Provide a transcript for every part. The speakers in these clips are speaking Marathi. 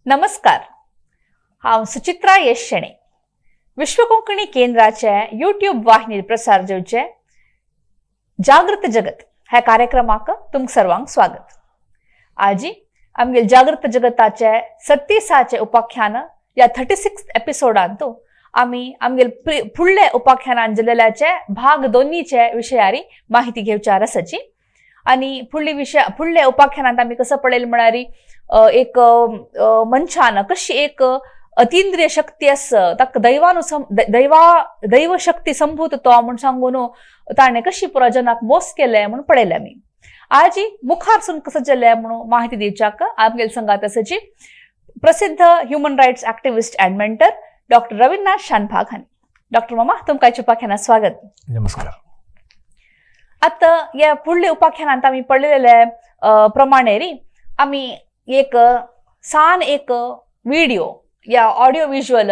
नमस्कार. हांव सुचित्रा येशणे. विश्व कोंकणी केंद्राचे यूट्यूब वाहिनीर प्रसार जेवचे जागृत जगत ह्या कार्यक्रमाक तुमक सर्वांक स्वागत. आजी आमगेल जागृत जगताचे 36 उपाख्यान या 36 एपिसोडांतू आम्ही आमगेल फुडले उपाख्यानान जिल्ल्याचे भाग 2चे विशयारी माहिती घेवच्या आसाची. आणि फुडले उपाख्यानांत आम्ही कसं पळयलें म्हळ्यार एक मनशान कशी एक अतिंद्रिय शक्ती आसा ताका दैव शक्ती संभूत तो म्हणून सांगून ताणें कशी पुरा जनाक मोस केले म्हणून पळयलें आमी. आज मुखारसून कसं चल्लें म्हणून माहिती दिवच्याक आमगेल संगात आसाची प्रसिद्ध human rights activist and mentor doctor Ravindranath Shanbhag हांणी. डॉक्टर मामा तुमकां उपाख्यानात स्वागत. नमस्कार. आता या फुडले उपाख्यानांत आमी पळयलेले प्रमाणे आमी एक व्हिडिओ या ऑडिओ विज्युअल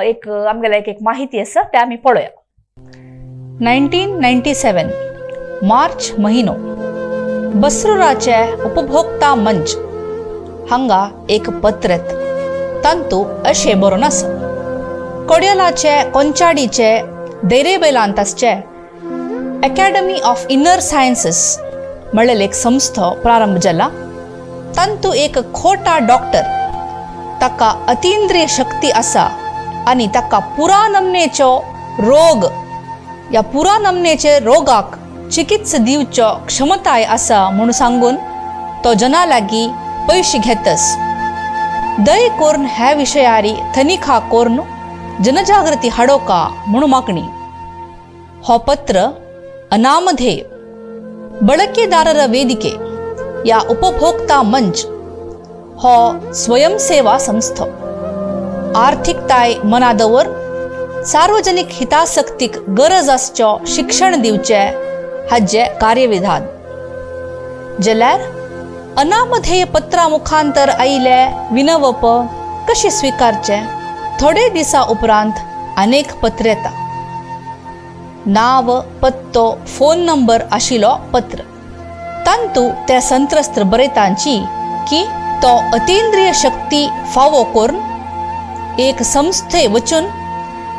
एक आमगेला एक माहिती आसा ते आमी पळोवया. 1997 मार्च म्हयनो बसरूराचे उपभोक्ता मंच हांगा एक पत्र तांतू अशें बरोवन आसा. कोड्यालाचे कोंचाडीचे देरेबेलांतासचे अकॅडमी ऑफ इनर सायन्सेस म्हणलेल एक संस्था प्रारंभ जाला. तांतू एक खोटा डॉक्टर ताका अतिंद्रिय शक्ती आसा आणि ताका पुरा नमनेचो रोग या पुरा नमनेचे रोगाक चिकित्सा दिवचो क्षमताय आसा म्हणून सांगून तो जना लागीं पैसे घेतस. दय करून ह्या विशयारी तनिखा करून जनजागृती हाडोवका म्हणून मागणी. हो पत्र अनामधेय ಬಳಕೆದಾರರ ವೇದಿಕೆ या उपभोक्ता मंच हो स्वयंसेवा संस्था आर्थिकताय मनादवर सार्वजनिक हितासक्तीक गरज आसचो शिक्षण दिवचे हाचे कार्यविधान. जाल्यार अनामधेय पत्रा मुखांतर आयिल्ले विनवप कशे स्वीकारचे. थोडे दिसा उपरांत अनेक पत्र येता. नाव पत्तो फोन नंबर आशिल्लो पत्र. तांतू त्या संत्रस्त बरयतांची की तो अतिंद्रिय शक्ती फावो करून एक संस्थे वचून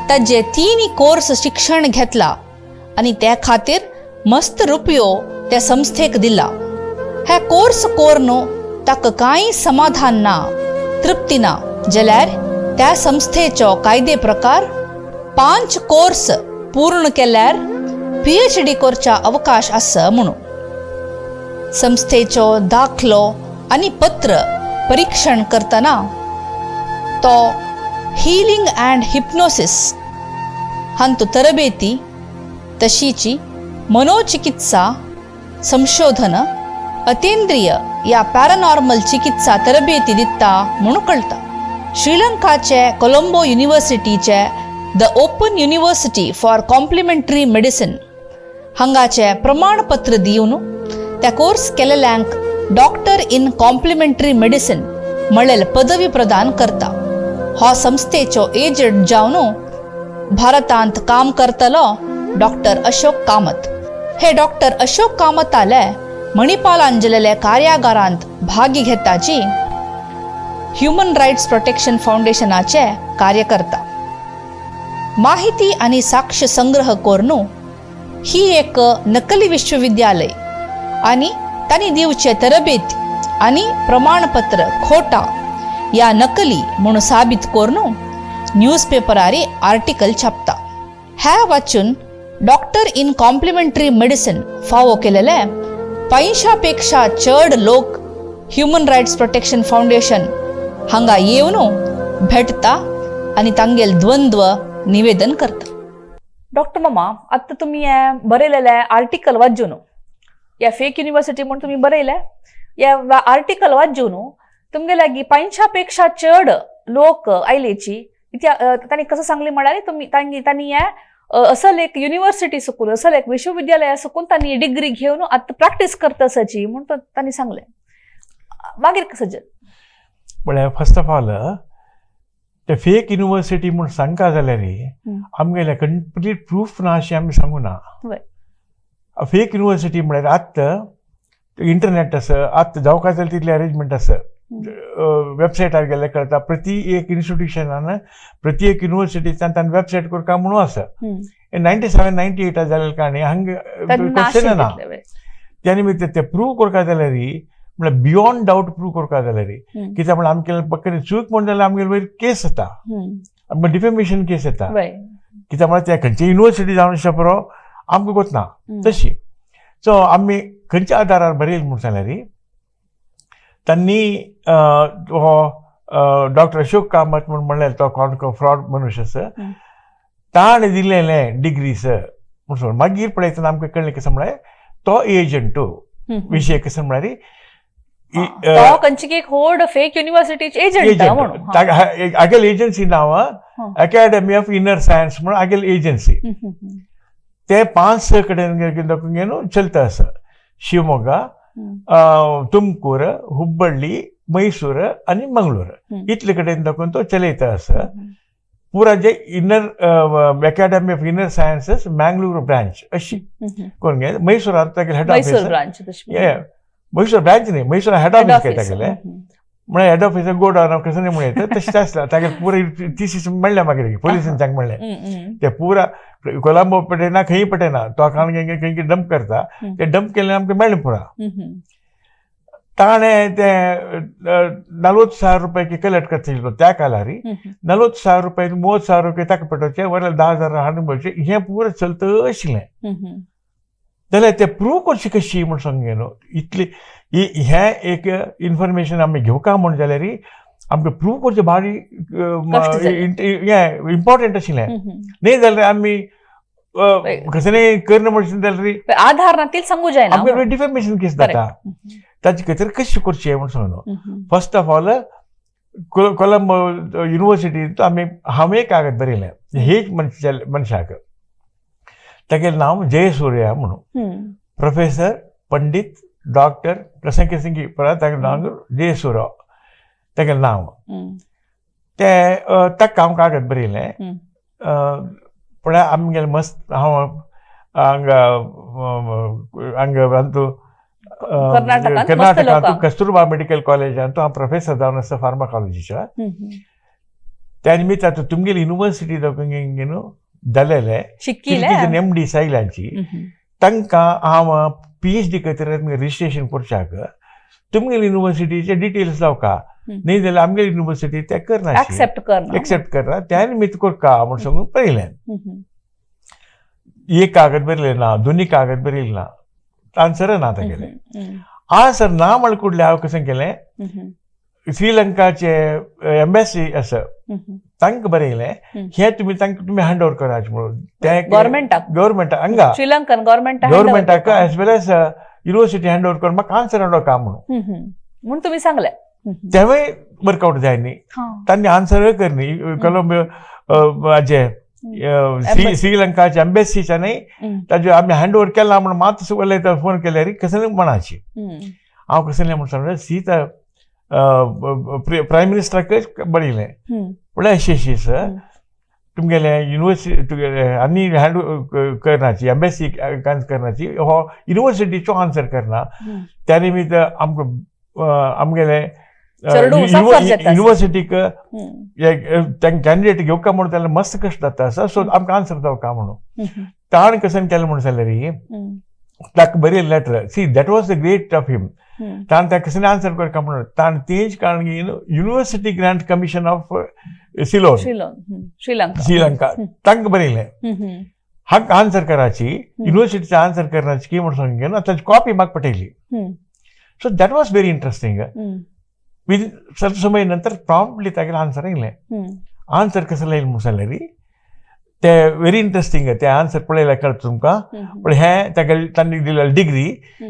ताजे 3 कोर्स शिक्षण घेतला आणि त्या खातीर मस्त रुपयो त्या संस्थेक दिला. हे कोर्स करून ताका कांय समाधान ना, तृप्ती ना. जाल्यार त्या संस्थेचो कायदे प्रकार 5 कोर्स पूर्ण केल्यार PhD करच्या अवकाश आसा म्हणून. संस्थेचो दाखलो आणि पत्र परीक्षण करतना तो हिलिंग अँड हिप्नोसिस हांतू तरबेती तशीची मनोचिकित्सा संशोधन अतिंद्रिय या पॅरानॉर्मल चिकित्सा तरबेती दिता म्हणून कळटा. श्रीलंकाचे कोलंबो युनिव्हर्सिटीचे the open university for complementary medicine हांगाचे प्रमाणपत्र दिवन त्या कोर्स केलेल्यांक डॉक्टर इन कॉम्प्लिमेंटरी मेडिसिन म्हणलेल पदवी प्रदान करता. हो संस्थेचो एजंट जावन भारतांत काम करतलो डॉक्टर अशोक कामत. हे डॉक्टर अशोक कामताले मणिपालांत जाल्ले कार्यागारांत भागी घेताची ह्युमन रायट्स प्रोटेक्शन फाउंडेशनाचे कार्यकर्ता. माहिती आणि साक्ष संग्रह करून ही एक नकली विश्वविद्यालय आणि तांणी दिवचे तरबेती आणि प्रमाणपत्र खोटा या नकली म्हणून साबीत करून न्यूजपेपरारी आर्टिकल छापता. ह्या वाचून डॉक्टर इन कॉम्प्लिमेंटरी मेडिसिन फावो केलेले 500 पेक्षा चड लोक ह्युमन रायट्स प्रोटेक्शन फाउंडेशन हांगा येवन भेटता आणि तांगेल द्वंद्व निवेदन करता. डॉक्टर मामा आता तुम्ही बरयलेले आर्टिकल वाचून या फेक युनिव्हर्सिटी म्हणून तुम्ही बरयले या आर्टिकल वाचून तुमगे लागीं 500 पेक्षा चड लोक आयलेची तांणी कसं सांगली म्हळ्यार तांणी असल एक युनिव्हर्सिटी सकून असल एक विश्वविद्यालया सकून तांणी डिग्री घेवन आता प्रॅक्टिस करता आसाची म्हणून तांणी सांगले. मागीर कसं म्हळ्यार फर्स्ट ऑफ ऑल ते फेक युनिव्हर्सिटी म्हणून सांगता जाल्यार आमगेले कंप्लीट प्रूफ ना अशें आमी सांगू ना. फेक युनिव्हर्सिटी म्हळ्यार आत्ता इंटरनेट आसा, आत्ता जावका जाल्यार तितले अरेंजमेंट आसा. वेबसायटार गेल्यार कळटा प्रति एक इन्स्टिट्यूशनान प्रति एक युनिव्हर्सिटींतल्यान ताणें वेबसायट करता म्हणून आसा 97-98 जालें कारणी हांगा क्वेश्चन ना त्या निमित्त ते प्रूव करता जाल्यार म्हळ्यार बियॉन्ड डावट प्रूव करता जाल्यार कित्याक म्हळ्यार आमगे पक्क चूक म्हण जाल्यार आमगे वयर केस येता आमकां डिफेमेशन केस येता कित्याक म्हळ्यार ते खंयचे युनिव्हर्सिटी जावन शपरो आमकां कोतना तशी सो आमी खंयच्या आदारार बरयलें म्हूण जाल्यार तांणी हो डॉक्टर अशोक कामत म्हूण म्हणलें तो फ्रॉड मनुश्य आसा ताणें दिलेलें डिग्रीस म्हणून मागीर पळयतना आमकां कळ्ळें कशें म्हळ्यार तो एजंटू विशय कशें म्हळ्यार फेक युनिव्हर्सिटीचे एजंट आगेल एजन्सी नांव अकॅडमी ऑफ इनर सायन्स म्हणून आगेल एजन्सी ते 5-6 कडेन चलता आसा शिवमोगा तुमकूर हुब्बಳ್ಳಿ मैसूर आनी मंगळूर इतले कडेन दाखोवन तो चलयता आसा पुरा जे inner academy of inner sciences Mangalore branch अशी कोण घे मैसूरांत तागेलें हेड ऑफिस मैसूर ब्रांच न्ही मैसूर हेड ऑफिस घेता गेले म्हळ्यार हेड ऑफिस गोडावन कसं म्हणून येता तशें आसता तागे पुरा थिसीस म्हणलें मागीर पुलिसांनी तांकां म्हणलें ते पुरा कोलंबो पटयना खंय पटयना तो कारण खंय डंप करता ते डंप केलें आमकां मेळ्ळें पुरा ताणें ते 40,000 रुपये कलेक्ट करता त्या कालार 40,000 रुपये 30,000 रुपये ताका पटोवचे वरले 10,000 हाडून पळोवचे हें पुरो चलत आशिल्लें जाल्यार ते प्रूव करची कशी म्हूण सांगे न्हू इतली हें एक इन्फॉर्मेशन आमी घेवका म्हूण जाल्यार आमकां प्रूव करचें भारी हें इम्पॉर्टंट आशिल्लें न्ही जाल्यार आमी कसलेंय करना म्हणून जाल्यार आधार नातील सांगू जायना आमकां डिफेमेशन केस जाता ताचे खातीर कशें करचें म्हूण सांगलो फर्स्ट ऑफ ऑल कोलंबो युनिव्हर्सिटींत हांवें एक कागद बरयलें हेच मनशाक तागेलें नांव जयसूर्या म्हणून प्रोफेसर पंडीत डॉक्टर कशें कशें परत तागेलें नांव जयसूर्य तागेलें नांव ते ताका हांव कागद बरयलें पळय आमगेलें मस्त हांव हांगा कर्नाटकांत कस्तुरबा मेडिकल कॉलेजांत हांव प्रोफेसर जावन आसा फार्माकॉलॉजीच्या त्या निमित्त आतां तुमगेली युनिव्हर्सिटी न्हू जालेले MD सायलांची तांकां हांव PhD खातीर रजिस्ट्रेशन करच्याक तुमगेली युनिव्हर्सिटीचे डिटेल्स जावका न्ही जाल्यार आमगे युनिव्हर्सिटी ते करना एक्सेप्ट करना त्या निमित्त करता म्हूण सांगून पळयलें एक कागद बरयलें ना दोनी कागद बरयलें ना आन्सर ना तागेलें आन्सर ना म्हळ्यार कुडलें हांव कशें केलें श्रीलंकाचे एम्बेसी आसा तांकां बरयलें हें तुमी हँड ओवर करात म्हणून ते गव्हर्मेंटाक हांगा श्रीलंकन गव्हर्मेंटाक एज वेल एज युनिव्हर्सिटी हँड ओवर कर म्हाका आन्सर हाडोका म्हणून तुमी सांगलें तेवूय वर्कआउट जाय न्ही तांणी आन्सर करनी कोलंबो हाजे श्रीलंकाच्या एम्बेसीच्या न्ही ताजे आमी हँड ओवर केला म्हणून मात उलयता फोन केल्यार कसलें म्हणाची हांव कसलें म्हूण सांगलें सीता प्रायम मिनिस्टराकच बरयलें म्हळ्यार अशी सर तुमगेले युनिव्हर्सिटी आनी हँड करनाची एम्बेसी करनाची हो युनिव्हर्सिटीचो आन्सर करना त्या निमित्त आमकां आमगेले युनिव्हर्सिटीक कॅन्डिडेट घेवका म्हणून जाल्यार मस्त कश्ट जाता आसा सो आमकां आन्सर जावका म्हणून ताणें कशें केलें म्हूण जाल्यार ताका बरयलें letter see that was the great of him ताणें ताका कसलें आन्सर करता म्हणून ताणें तेंच कारण university grant commission of Ceylon Sri Lanka तांकां बरयलें हांगा आन्सर कराची युनिव्हर्सिटीचें आन्सर करनाची की म्हूण सांगून ताची कॉपी म्हाका पठयली so that was very interesting with ಸ್ವಲ್ಪ समय नंतर प्रॉम्प्टली तागेलें आन्सर येयलें आन्सर कसलें येयलें म्हूण जाल्यार ते व्हेरी इंट्रस्टींग ते आन्सर पळयल्यार कळटा तुमकां पण हें तांणी दिलेली डिग्री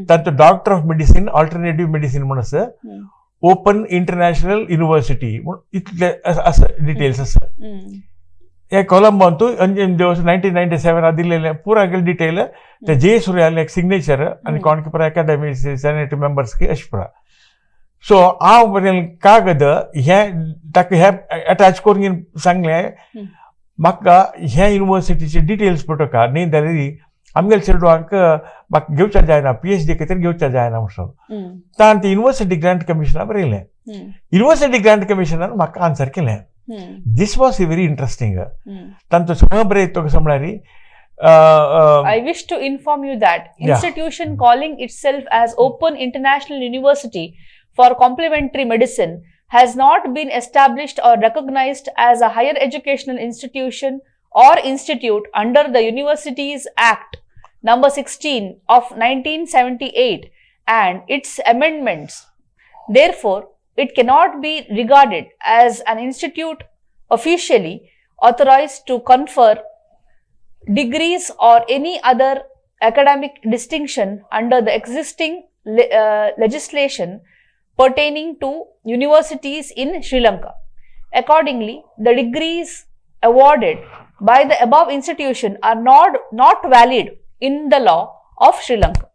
तांचो doctor of medicine alternative medicine म्हूण आसा ओपन इंटरनॅशनल युनिव्हर्सिटी म्हूण इतले आसा डिटेल्स आसा हे कोलंबोंतू 1997 दिल्लेलें पुरा डिटेल ते जयसूर्यालें एक सिग्नेचर आनी कोण पुरा अकॅडमी सेनेट मेंबर्स अशें पुरा सो हांव बरयलें कागद ताका हें अटॅच करून सांगलें म्हाका ह्या युनिव्हर्सिटीचे डिटेल्स पळोवका न्ही जाल्यार आमगेले चेडू हांकां म्हाका घेवच्या जायना PhD खातीर घेवच्या जायना म्हणून ताणें ती युनिवर्सिटी ग्रांट कमिशनाक बरयलें. युनिवर्सिटी ग्रांट कमिशनान म्हाका आन्सर केलें. This was very interesting. तांचो सगळो बरयत तो कसो म्हळ्यार I wish to inform you that institution calling itself as Open International University for Complementary Medicine has not been established or recognized as a higher educational institution or institute under the Universities Act number 16 of 1978 and its amendments. Therefore, it cannot be regarded as an institute officially authorized to confer degrees or any other academic distinction under the existing legislation pertaining to universities in Sri Lanka. Accordingly, the degrees awarded by the above institution are not valid in the law of Sri Lanka.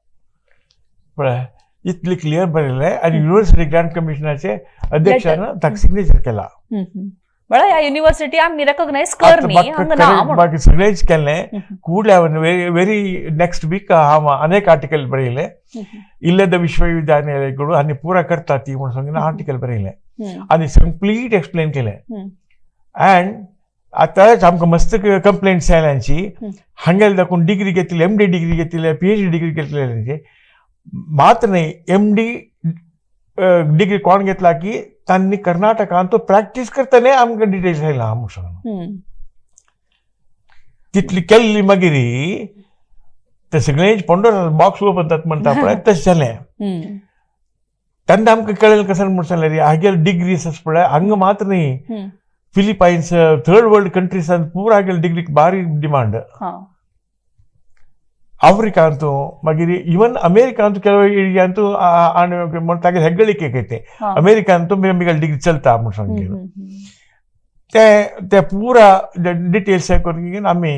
Italy clear बरयलें आनी युनिवर्सिटी ग्रांट कमिशनाचे अध्यक्षान ताका सिग्नेचर केला. बळा ह्या युनिवर्सिटी आमी रिकॉग्नाइज करनी हांगा ना म्हणून बाकी सगळेच केलें. फुडल्या वेरी नेक्स्ट वीक हांव अनेक आर्टिकल बरयलें इल्लेद विश्वविद्यालय कडून आनी पुरा करता ती म्हणून सांगून आर्टिकल बरयलें आनी कंप्लीट एक्सप्लेन केलें. अँड आतांच आमकां मस्त कंप्लेंट्स आयल्यांची हांगेले दाखोवन डिग्री घेतली MD डिग्री घेतली PhD डिग्री घेतलेल्यांचे मात्र नाही MD डिग्री कोण घेतला की तांणी कर्नाटकान तो प्रॅक्टीस करताना आमकां डिटेल्स आयला म्हणून सांगून तितली केल्ली मागीर ते सगळेच पंडोर बॉक्स ओपन जाता म्हणटा पळय तशें जालें. तेन्ना आमकां कळलें कशें म्हणून सांगलें हांगेले डिग्रीज आसा पळय हांगा मात्र न्ही फिलिपायन्स थर्ड वर्ल्ड कंट्रीसान पुरा हांगेले डिग्रीक भारी डिमांड. आफ्रिकांतू मागीर इवन अमेरिकांतू ಕೆಲವು ಏರಿಯಾಂತೂ तागे ಹೆಗ್ಗಳಿಕೆ ಐತೆ ಅಮೆರಿಕಾಂತೂ ಮೇಲ್ ಡಿಗ್ರಿ ಚಲ್ತಾ म्हणून सांगितलं. ते पुरा डिटेल्स करून आमी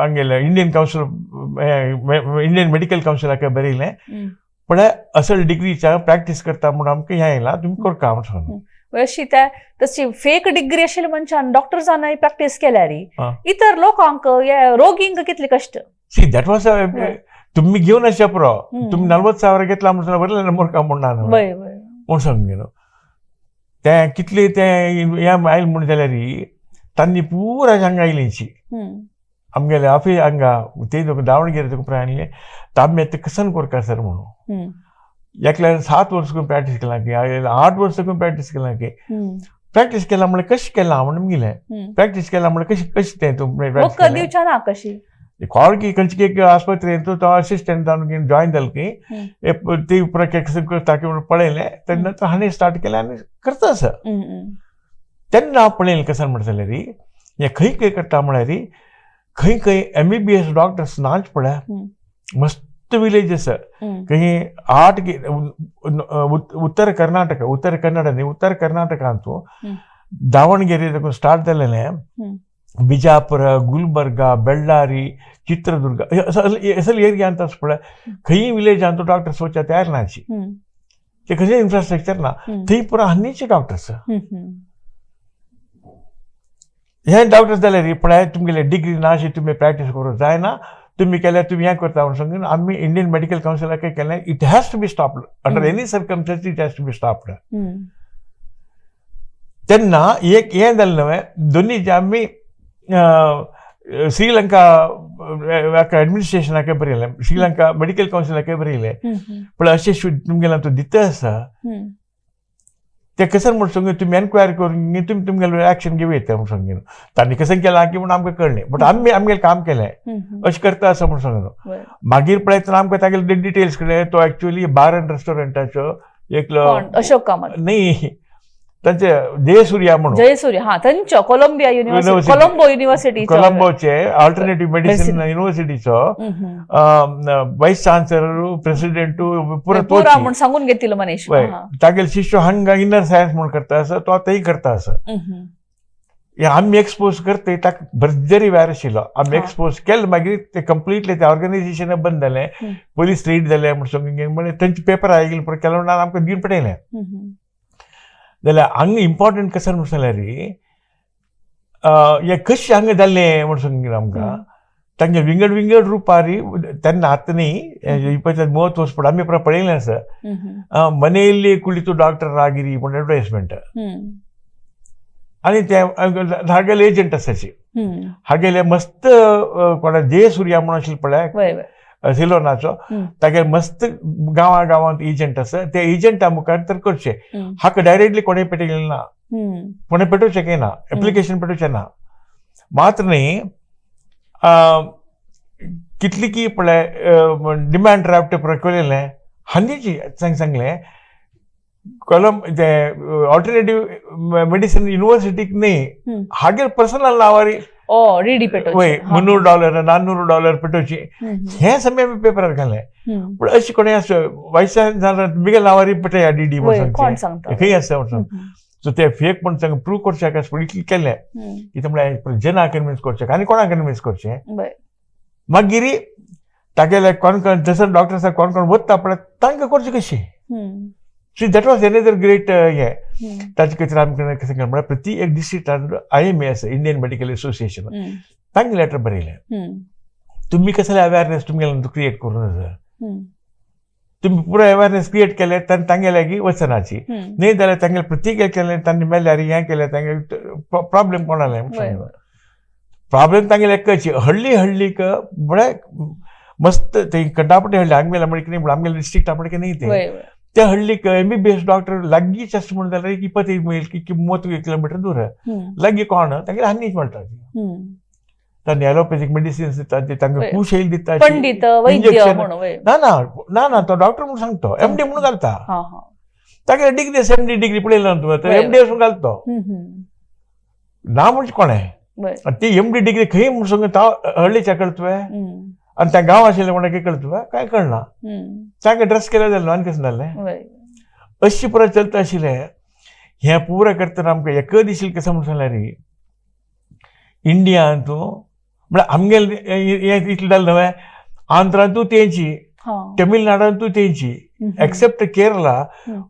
हांगेले इंडियन मेडिकल कावन्सिलाक बरयलें पण असल डिग्रीच्या प्रॅक्टीस करता म्हणून आमकां हें येयलां तुमी करता म्हणून सांगून. अशी तशी फेक डिग्री आशिल्ले मनशान डॉक्टर जावन प्रॅक्टीस केल्यार इतर लोकांक रोगींक कितले कश्ट. सी दॅट वॉज तुम्ही घेवन अशें पुरो तुम्ही 40,000 घेतला म्हणून बरयलें मोरका म्हणना म्हणून सांगून तें कितले तें हें आयलें म्हणून जाल्यार तांणी पुरा हांगा आयलींची आमगेले ऑफिस हांगा ते दावणगेरे तुका आणले तांबे ते कसन कोरका सर म्हणून एकल्यार 7 वर्सां प्रॅक्टीस केला की 8 वर्सां प्रॅक्टीस केला की प्रॅक्टीस केला म्हणल्यार कशें केला म्हणून गेलें प्रॅक्टीस केला म्हणल्यार कशें तें तूं दिवच्या ना कशी कॉळकी खंयची एक आस्पत्रेन तो असिस्टंट जावन जॉयन जालो की ती कसं करता की म्हणून पळयलें तेन्ना तो हाणें स्टार्ट केलें आनी करता सर. तेन्ना हांव पळयलें कशें म्हणटा जाल्यार हें खंय करता म्हळ्यार खंय MBBS डॉक्टर्स नाच पळय मस्त विलेजीस खंय 8 उत्तर कन्नड न्ही उत्तर कर्नाटकांतू दावणगेरे देखून स्टार्ट जालेलें बिजापुर गुलबर्गा बेळ्ळारी चित्रदुर्ग असल एरियांत आसा पळय खंय विलेजांतू डॉक्टर्स वचच्या तयार नाची ते खंय इन्फ्रास्ट्रक्चर ना थंय पुरो आनीचे डॉक्टर्स हे डॉक्टर्स जाल्यार पळय तुमगेले डिग्री ना अशी तुमी प्रॅक्टीस करूंक जायना तुम्ही केल्यार तुम्ही हें करता म्हणून सांगून आमी इंडियन मेडिकल कावन्सिलाक केलें it has to be stopped under any circumstances it has to be stopped. तेन्ना एक हें जालें नवें दोनी जे आमी श्रीलंका एडमिनिस्ट्रेशनाक बरयलें श्रीलंका मेडिकल कावन्सिलाक बरयलें पण अशें तुमगेलो तो दिता आसा ते कसन म्हणून सांगून तुमी एन्क्वायरी करून तुमी तुमगेलो एक्शन घेवं येता म्हणून सांगून तांणी कशें केलां की म्हणून आमकां कळ्ळें बट आमगेलें काम केलें अशें करता आसा म्हणून सांगून मागीर पळयतना आमकां तागेले डिटेल्स कळ्ळे तो एक्चुअली बार एंड रेस्टॉरंटाचो एकलो अशोक कामत न्ही तांचे जयसूर्या म्हणून जयसूर्या हा थंयचो कोलंबिया युनिवर्सिटी कोलंबो युनिवर्सिटी कोलंबोचे अल्टरनेटिव्ह मेडिसिन युनिवर्सिटीचो वायस चान्सलर प्रेसिडेंट पुरो म्हणून सांगून घेतिल्लो मनीस तागेले शिष्य हांगा इनर सायन्स म्हणून करता आसा तो आतांय करता आसा आमी एक्सपोज करता ताका भरजरी व्यार आशिल्लो आमी एक्सपोज केलें मागीर ते कंप्लिटली ते ऑर्गनायझेशन बंद जालें पुलीस रेड जालें म्हणून सांगून म्हणजे तांचे पेपर आयिल्ले पुरो केलो म्हणून आमकां दिवन पडयलें जाल्यार हांगा इम्पॉर्टंट कशें म्हणून जाल्यार हें कशें हांगा जाल्लें म्हणून सांगून आमकां तांगे विंगड विंगड ರೂಪಾರಿ ತನ್ನ ಆತನಿ 20-30 ವರ್ಷ ಆಮೆ ಪಡೆಯಲ್ಲ ಸರ್ ಮನೆಯಲ್ಲಿ ಕುಳಿತು ಡಾಕ್ಟರ್ ಆಗಿರಿ ಅಡ್ವರ್ಟೈಸ್ಮೆಂಟ್ आणि त्या हागेले एजंट असायचे हागेले मस्त कोणा जय सूर्या म्हणून आशिल्लो पळय सिलोनाचो तागे मस्त गांवांत एजंट आसा त्या एजंटा मुखार तर करचे हाका डायरेक्टली कोणें पेटयलें ना कोणें पेटोवचें ना एप्लिकेशन पेटोवचें ना मात्र न्ही कितली की पळय डिमांड ड्राफ्ट प्रकवलेलें हांगेची सांगलें कॉलम ते ऑल्टरनेटिव्ह मेडिसिन यूनिवर्सिटीक न्ही हागे पर्सनल नावारी रेडी पेटोवची वय $300 $400 पेटोवची हे सगळें आमी पेपरार घालें पूण अशी कोणें वयसान जाल्यार बिगेल नावारी पेटया डीडी म्हणून खंय आसा म्हणून सो ते फेक म्हणून सांग प्रूव करचें पूण इतलें केलें कितें म्हळ्यार जना कन्विन्स करचें आनी कोणाक कन्विन्स करचें मागीर तागेले कोण जसर डॉक्टर आसा कोण कोण वता पळय तांकां करचें कशें so that was another great हे ताचे खातीर आमकां कशें म्हळ्यार प्रति एक डिस्ट्रिक्टान IMA आसा इंडियन मेडिकल एसोसिएशन तांकां लेटर बरयलें तुमी कसले अवेरनेस तुमगेले क्रिएट करूं नजर तुम्ही पुरो अवेरनेस क्रिएट केले तांगे लागीं वचनाची न्ही जाल्यार तांगे प्रत्येक केलें तांणी मेल्यार हें केलें तांगे प्रॉब्लेम कोणालें प्रॉब्लेम तांगे एकची हळ्ळी हळ्ळीक म्हळ्यार मस्त ते कंटापटी हळ्ळी आमगेल्या म्हणके न्ही आमगेल्या डिस्ट्रिक्टा म्हणके न्ही ते त्या हळ्ळीक MBBS डॉक्टर लागींच आसता म्हणून जाल्यार 25 मैल की 30 किलोमीटर दूर लागीं कोण तांगे हानीच म्हणटा तांणी एलोपॅथीक मेडिसिन्स दितात ते तांकां कुशेल दितात ना ना तो डॉक्टर म्हणून सांगतो MD म्हणून घालता तांगे डिग्री MD डिग्री पळयला तुवें तो MD वचून घालतो ना म्हणजे कोणें ती MD डिग्री खंय म्हणून सांगता हळ्ळीच्या कळतुवें आनी त्या गांव आशिल्ले कोणाक कळतुवें कांय कळना तांकां ड्रेस केलें जालें आनी कशें जालें अशी पुरो चलता आशिल्लें हें पुरो करतना आमकां एक दिशिल्लें कशें म्हणून सांगल्यार इंडियांतू म्हळ्यार आमगेलें हें इतलें जालें न्हय आंध्रांतू तेंची तमिळनाडांतू तेंची एक्सेप्ट केरला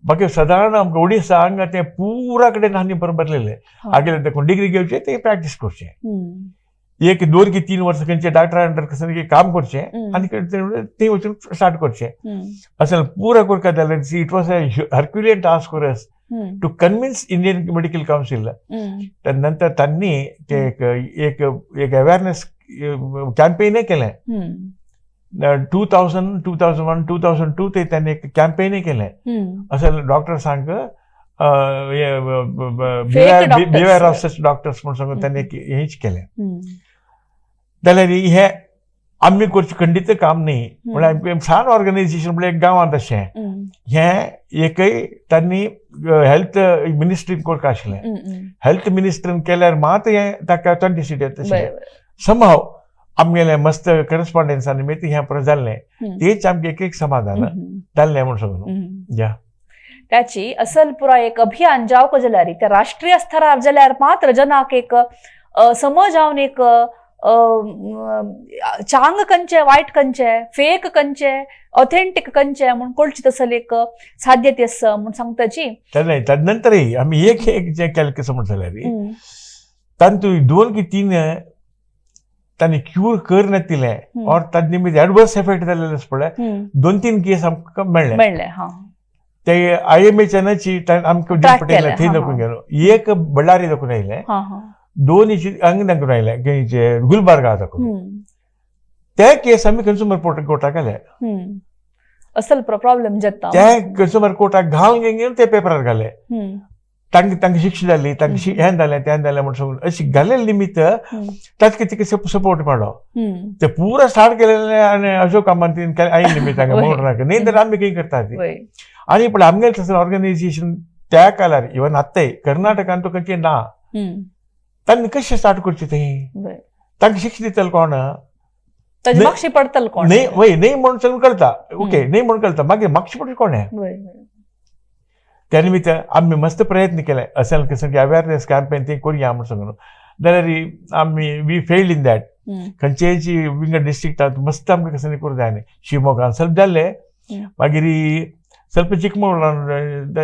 बाकी सादारण आमकां ओडिसा हांगा तें पुरा कडेन हांणी बरयलेलें आगेले देखून डिग्री घेवचें ते प्रॅक्टीस करचें 1-2 की 3 वर्सां खंयचे डॉक्टरा अंडर कसं काम करचें आनी ते वचून स्टार्ट करचें अशें पुरो करता जाल्यार it was a herculean task for us to convince Indian medical council नंतर तांणी ते एक अवेरनेस कॅम्पेन केलें 2000, 2001, 2002 ते त्यांनी एक कॅम्पेन केलें असं डॉक्टर्सांक बिवेअर ऑफ सच डॉक्टर्स म्हणून सांगून त्यांनी हेच केलें जाल्यार हे आमी करचें खंडीत काम न्ही म्हळ्यार सान ऑर्गनायझेशन म्हळ्यार एक गांवांत अशें हें एकय तांणी हेल्थ मिनिस्ट्रीन करता आशिल्लें हेल्थ मिनिस्ट्रीन केल्यार मात हें ताका ऑथेंटिसिटी येता समहाव आमगेलें मस्त करस्पॉन्डन्सांनी मेळटी हें परत जाल्लें तेच आमकां एक समाधान जाल्लें म्हणून सांगून या त्याची असल पुरा एक अभियान जावक जाल्यार त्या राष्ट्रीय स्तरार जाल्यार मात्र जनाक एक समज जावन एक चांग खंयचे वायट खंयचे फेक खंयचे ऑथेंटीक खंयचे म्हूण कळची तसली एक साध्यता आसा म्हूण सांगताची तदनंतरय आमी एक जें केलें कसं म्हणटा जाल्यार तातूंत 2 की 3 तांणी क्यूर कर नातिलें और ताजे निमित्त एडवर्स इफेक्ट जाल्ले पळय 2-3 केस आमकां मेळ्ळे ते IMAच्यानाची आमकां पटयलें थंय दाखोवन गेलो एक बಳ್ಳारी दाखोवन आयलें 2 हांगा दाखोवन आयलें गुलबर्गा दाखोवन ते केस आमी कन्झ्युमर कोर्टाक घाले असल प्रॉब्लेम जाता ते कन्झ्युमर कोर्टाक घालून घेवन ते पेपरार घाले तांकां शिक्षा जाली तांकां हें जालें तें जालें म्हणून सांगून अशी घालेले निमित्त ताका तिका सपोर्ट मेळ्ळो ते पुरो स्टार्ट केलेलें आनी अशोक कामत आयिल्ले निमित्त तांकां मोटराक न्ही तर आमी कितें करता ती आनी पण आमगेलें तसलें ऑर्गनायझेशन त्या काळार इवन आत्ताय कर्नाटकांत तो खंयचें ना तांणी कशें स्टार्ट करचें तें तांकां शिक्षा दितलो कोण मागशी पडतलो कोण न्ही वय न्ही म्हणून सांगून करता ओके न्ही म्हणून करता मागीर मागशी पडटा कोणें त्या निमित्त आमी मस्त प्रयत्न केले असेल कसं अवेरनेस कॅम्पेन ते करुया म्हणून सांगून जाल्यार आमी वी फेल्ड इन दॅट खंयचेची विंगड डिस्ट्रिक्टांत मस्त आमकां कसं करूं जाय न्ही शिवमोगान ಸ್ವಲ್ಪ जाल्लें मागीर ಸ್ವಲ್ಪ चिकमंगळूरान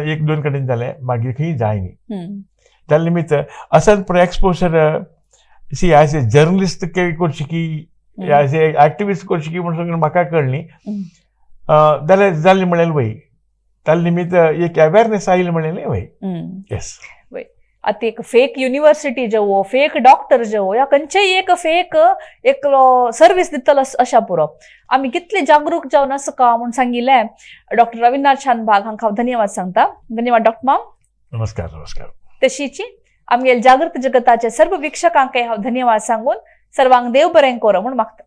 1-2 कडेन जालें मागीर खंय जाय न्ही त्या निमित्त असल एक्सपोजर सी एज ए जर्नलिस्ट करची की एज ए एक्टिविस्ट करची म्हणून सगळं म्हाका कळ्ळी जाल्यार जाल्ली म्हळ्यार वय ताल निमित्त एक अवेरनेस आयली म्हळ्यार वय येस आता एक फेक युनिवर्सिटी जो फेक डॉक्टर जो या खंयचेय एक फेक एक सर्विस दितलो अशा पुरो आम्ही कितले जागरूक जावन असं का म्हणून सांगिल्ले डॉक्टर रवींद्रनाथ शानभाग हांकां हांव धन्यवाद सांगता. धन्यवाद डॉक्टर माम. नमस्कार नमस्कार. तशीच आमगे जागृत जगताचे सर्व वीक्षकांक हांव धन्यवाद सांगून सर्वांक देव बरें करो म्हूण मागता.